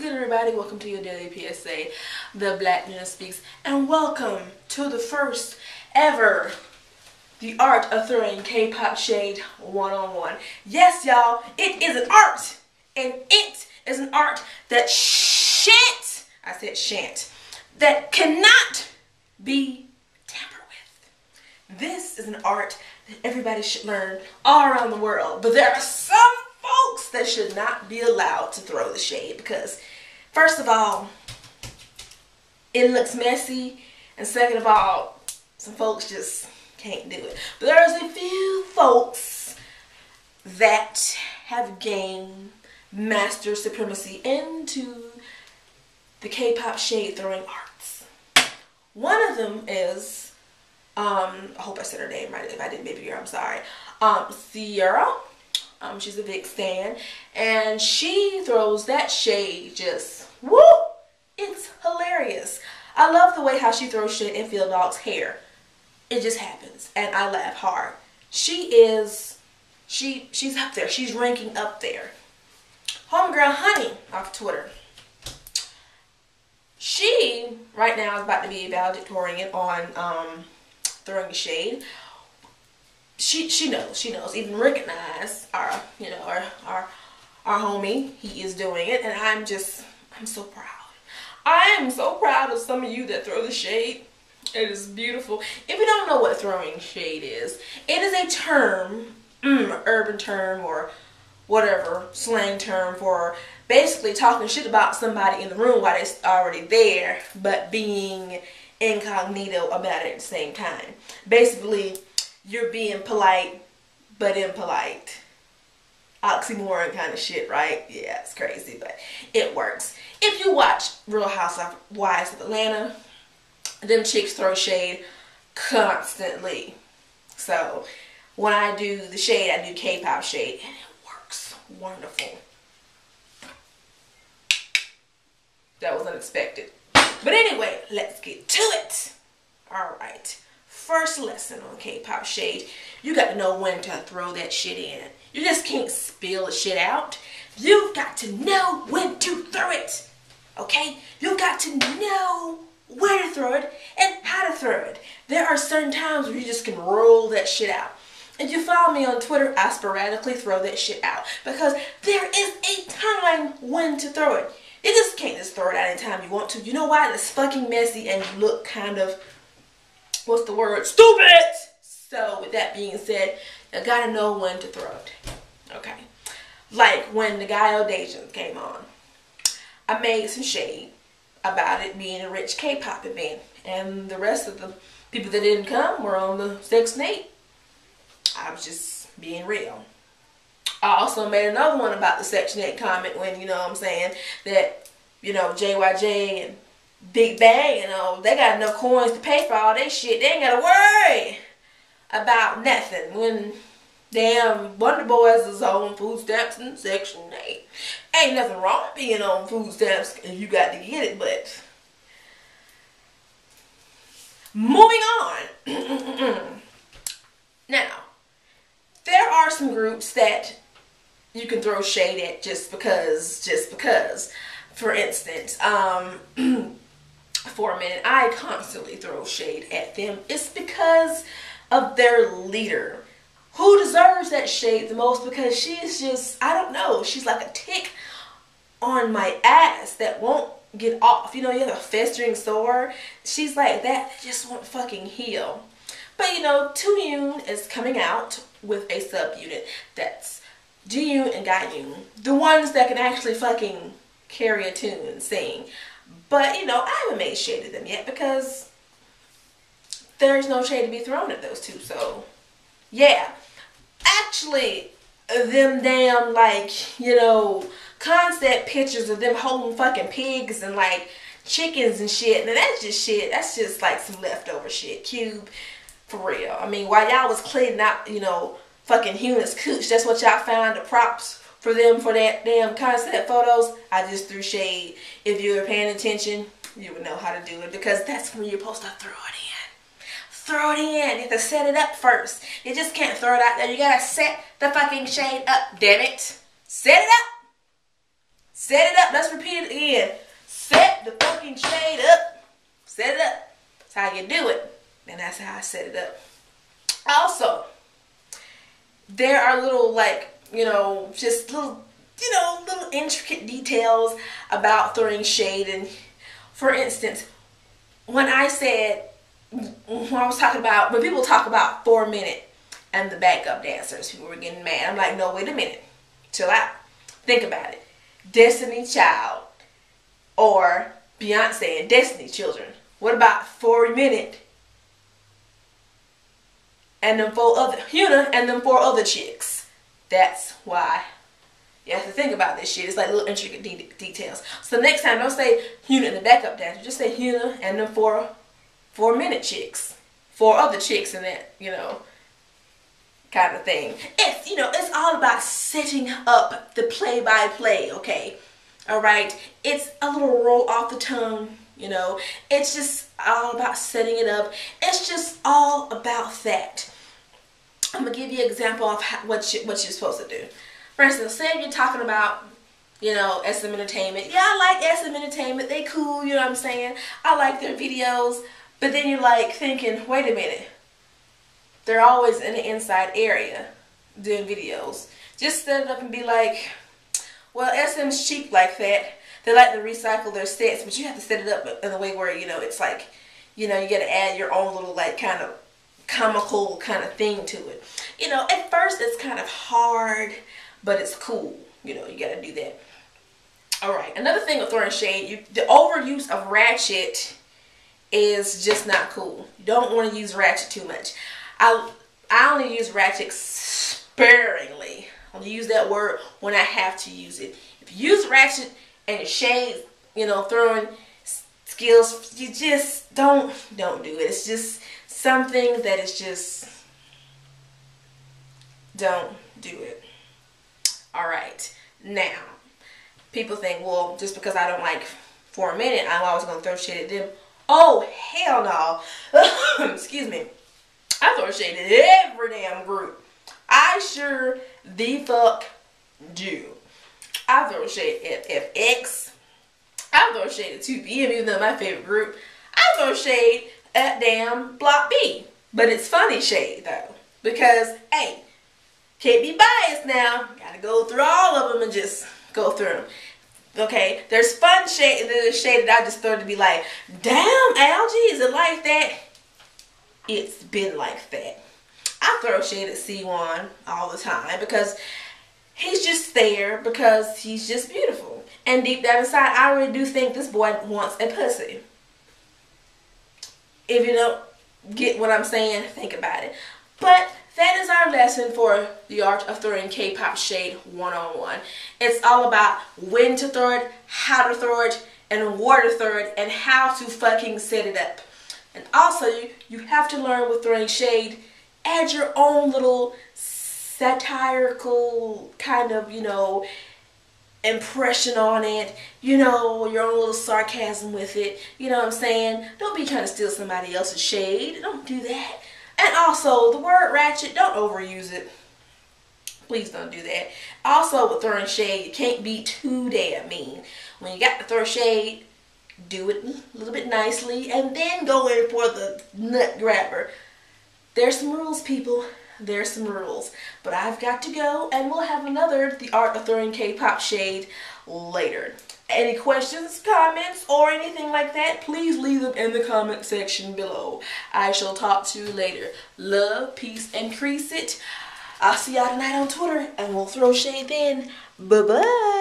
good, everybody? Welcome to your daily PSA, the Black Noona speaks, and welcome to the first ever The Art of Throwing K-Pop Shade one-on-one. Yes, y'all, it is an art, and it is an art that that cannot be tampered with. This is an art that everybody should learn all around the world, but there are some folks that should not be allowed to throw the shade because, first of all, it looks messy, and second of all, some folks just can't do it. But there's a few folks that have gained master supremacy into the K-pop shade throwing arts. One of them is, I hope I said her name right. If I didn't, baby girl, I'm sorry. Sierra. She's a big stan, and she throws that shade just, woo! It's hilarious. I love the way how she throws shade in Field Dog's hair. It just happens, and I laugh hard. She's up there. She's ranking up there. Homegirl Honey off Twitter. She, right now, is about to be a valedictorian on throwing the shade. She knows, even recognize our homie. He is doing it, and I'm so proud. I am so proud of some of you that throw the shade. It is beautiful. If you don't know what throwing shade is, it is a term, urban term or whatever, slang term for basically talking shit about somebody in the room while they're already there, but being incognito about it at the same time. Basically, you're being polite, but impolite. Oxymoron kind of shit, right? Yeah, it's crazy, but it works. If you watch Real Housewives of Atlanta, them chicks throw shade constantly. So, when I do the shade, I do K-pop shade, and it works wonderful. That was unexpected. But anyway, let's get to it. Alright. First lesson on K-pop shade, you got to know when to throw that shit in. You just can't spill the shit out. You've got to know when to throw it. Okay? You've got to know where to throw it and how to throw it. There are certain times where you just can roll that shit out. If you follow me on Twitter, I sporadically throw that shit out because there is a time when to throw it. You just can't just throw it out anytime you want to. You know why? It's fucking messy and you look kind of, what's the word? Stupid! So, with that being said, you gotta know when to throw it. Okay. Like when the guy Audacious came on. I made some shade about it being a rich K-pop event. And the rest of the people that didn't come were on the Section 8. I was just being real. I also made another one about the Section 8 comment when, you know what I'm saying, that, you know, JYJ and Big Bang, you know, they got enough coins to pay for all their shit. They ain't gotta worry about nothing when damn Wonder Boys is on food stamps in Section 8. Ain't nothing wrong with being on food stamps if you got to get it, but moving on. Now, there are some groups that you can throw shade at just because. For instance, for a minute, I constantly throw shade at them. It's because of their leader, who deserves that shade the most because she's just, I don't know, she's like a tick on my ass that won't get off. You know, you have a festering sore. She's like that just won't fucking heal. But you know, Taeyoon is coming out with a subunit that's Jiyoon and Gayoon, the ones that can actually fucking carry a tune and sing. But you know, I haven't made shade of them yet because there's no shade to be thrown at those two. So yeah, actually, them damn, like, you know, concept pictures of them holding fucking pigs and like chickens and shit, and that's just shit. That's just like some leftover shit. Cube, for real. I mean, while y'all was cleaning out, you know, fucking humans cooch, that's what y'all found the props for them for that damn concept photos. I just threw shade. If you were paying attention, you would know how to do it because that's when you're supposed to throw it in. Throw it in. You have to set it up first. You just can't throw it out there. You gotta set the fucking shade up, damn it. Set it up. Set it up. Let's repeat it again. Set the fucking shade up. Set it up. That's how you do it. And that's how I set it up. Also, there are little, like, you know, just little, you know, little intricate details about throwing shade. And for instance, when I was talking about, when people talk about 4 Minute and the backup dancers, people were getting mad. I'm like, no, wait a minute. Chill out. Think about it. Destiny Child or Beyonce and Destiny Children. What about 4 Minute and them 4 other, Huna and them 4 other chicks? That's why you have to think about this shit. It's like little intricate details. So next time, don't say Huna and the backup dancer. Just say Huna and them 4 Minute chicks. 4 other chicks in that, you know, kind of thing. It's, you know, it's all about setting up the play-by-play, okay? Alright? It's a little roll off the tongue, you know. It's just all about setting it up. It's just all about that. I'm going to give you an example of what you're supposed to do. For instance, say if you're talking about, you know, SM Entertainment. Yeah, I like SM Entertainment. They cool, you know what I'm saying? I like their videos. But then you're like thinking, wait a minute. They're always in the inside area doing videos. Just set it up and be like, well, SM's cheap like that. They like to recycle their sets, but you have to set it up in a way where, you know, it's like, you know, you got to add your own little, like, kind of comical kind of thing to it. You know, at first it's kind of hard, but it's cool. You know, you got to do that. All right. Another thing with throwing shade, the overuse of ratchet is just not cool. You don't want to use ratchet too much. I only use ratchet sparingly. I only use that word when I have to use it. If you use ratchet and shade, you know, throwing skills, you just don't do it. It's just something that is just, don't do it. Alright, now, people think, well, just because I don't like 4 Minute, I'm always going to throw shade at them. Oh, hell no. Excuse me. I throw shade at every damn group. I sure the fuck do. I throw shade at FX. I throw shade at 2PM, even though my favorite group. I throw shade at damn Block B. But it's funny shade, though. Because, hey, can't be biased now. Gotta go through all of them and just go through them. Okay, there's fun shade, and then there's shade that I just throw to be like, damn, Algie, is it like that? It's been like that. I throw shade at C1 all the time because he's just there because he's just beautiful. And deep down inside, I really do think this boy wants a pussy. If you don't get what I'm saying, think about it. But that is our lesson for the art of throwing K-pop shade 101. It's all about when to throw it, how to throw it, and where to throw it, and how to fucking set it up. And also, you have to learn with throwing shade, add your own little satirical kind of, you know, impression on it, you know, your own little sarcasm with it, you know what I'm saying? Don't be trying to steal somebody else's shade. Don't do that. And also, the word ratchet, don't overuse it. Please don't do that. Also, with throwing shade, you can't be too damn mean. When you got to throw shade, do it a little bit nicely, and then go in for the nut grabber. There's some rules, people. There's some rules. But I've got to go, and we'll have another The Art of Throwing K-Pop Shade later. Any questions, comments, or anything like that, please leave them in the comment section below. I shall talk to you later. Love, peace, and crease it. I'll see y'all tonight on Twitter, and we'll throw shade then. Bye-bye.